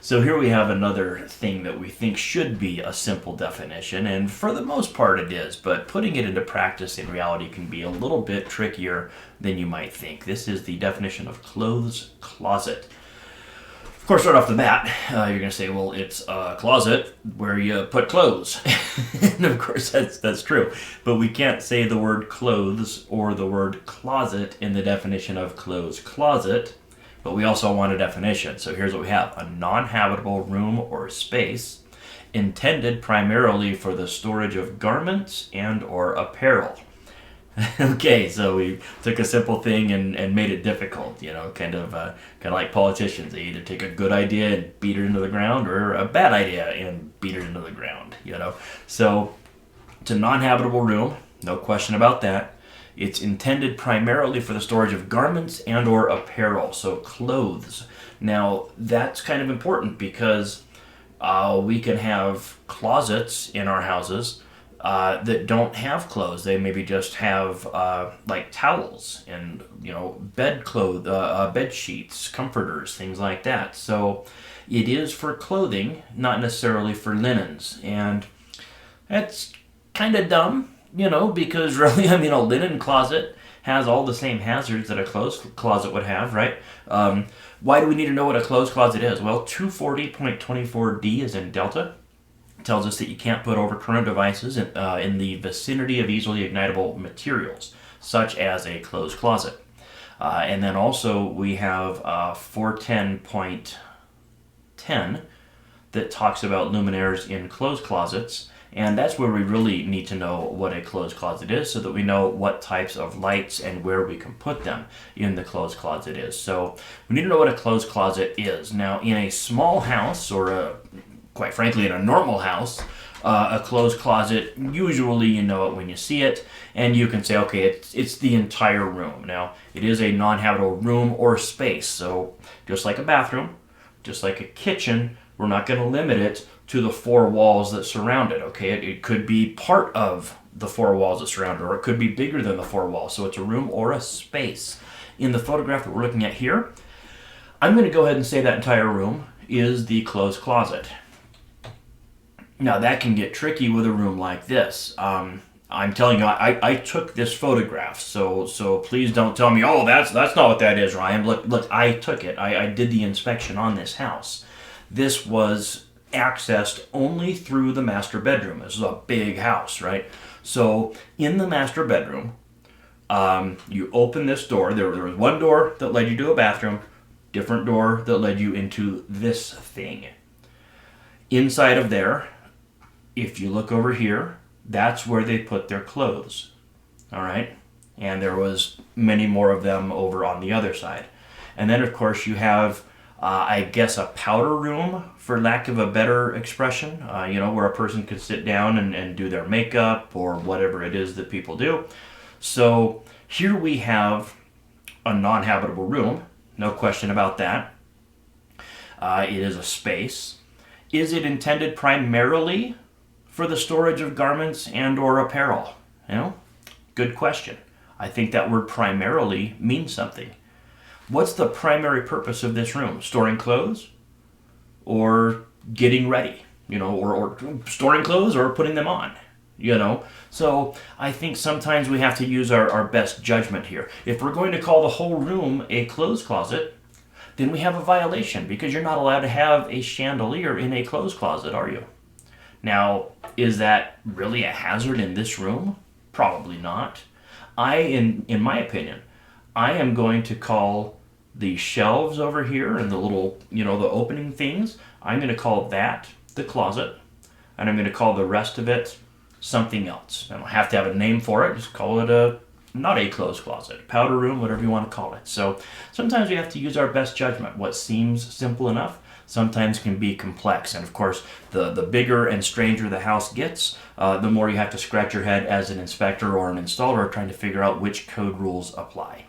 So here we have another thing that we think should be a simple definition, and for the most part it is, but putting it into practice in reality can be a little bit trickier than you might think. This is the definition of clothes closet. Of course, right off the bat, you're going to say, well, it's a closet where you put clothes. And of course, that's true. But we can't say the word clothes or the word closet in the definition of clothes closet. But we also want a definition. So here's what we have. A non-habitable room or space intended primarily for the storage of garments and or apparel. Okay, so we took a simple thing and made it difficult, kind of like politicians. They either take a good idea and beat it into the ground, or a bad idea and beat it into the ground. So it's a non-habitable room, no question about that. It's intended primarily for the storage of garments and or apparel, so clothes. Now, that's kind of important because we can have closets in our houses that don't have clothes. They maybe just have like towels and bed sheets, comforters, things like that. So it is for clothing, not necessarily for linens, and that's kind of dumb, because really, a linen closet has all the same hazards that a closed closet would have, right? Why do we need to know what a closed closet is? Well, 240.24D is in Delta. Tells us that you can't put overcurrent devices in the vicinity of easily ignitable materials, such as a closed closet. And then also we have 410.10 that talks about luminaires in closed closets, and that's where we really need to know what a closed closet is so that we know what types of lights and where we can put them in the closed closet is. So we need to know what a closed closet is. Now, in a small house or quite frankly, in a normal house, a closed closet, usually you know it when you see it, and you can say, okay, it's the entire room. Now, it is a non-habitable room or space, so just like a bathroom, just like a kitchen, we're not going to limit it to the four walls that surround it, okay? It could be part of the four walls that surround it, or it could be bigger than the four walls, so it's a room or a space. In the photograph that we're looking at here, I'm going to go ahead and say that entire room is the closed closet. Now, that can get tricky with a room like this. I'm telling you, I took this photograph, so please don't tell me, oh, that's not what that is, Ryan. Look, I took it. I did the inspection on this house. This was accessed only through the master bedroom. This is a big house, right? So in the master bedroom, you open this door. There was one door that led you to a bathroom, different door that led you into this thing. Inside of there, if you look over here, that's where they put their clothes, all right? And there was many more of them over on the other side. And then, of course, you have, I guess, a powder room, for lack of a better expression, where a person could sit down and do their makeup or whatever it is that people do. So here we have a non-habitable room, no question about that. It is a space. Is it intended primarily for the storage of garments and or apparel? Good question. I think that word primarily means something. What's the primary purpose of this room? Storing clothes or getting ready? Or storing clothes or putting them on? So I think sometimes we have to use our best judgment here. If we're going to call the whole room a clothes closet, then we have a violation, because you're not allowed to have a chandelier in a clothes closet, are you? Now, is that really a hazard in this room? Probably not. In my opinion, I am going to call the shelves over here and the little, the opening things, I'm going to call that the closet, and I'm going to call the rest of it something else. I don't have to have a name for it, just call it not a closed closet, powder room, whatever you want to call it. So sometimes we have to use our best judgment. What seems simple enough sometimes can be complex. And of course, the bigger and stranger the house gets, the more you have to scratch your head as an inspector or an installer trying to figure out which code rules apply.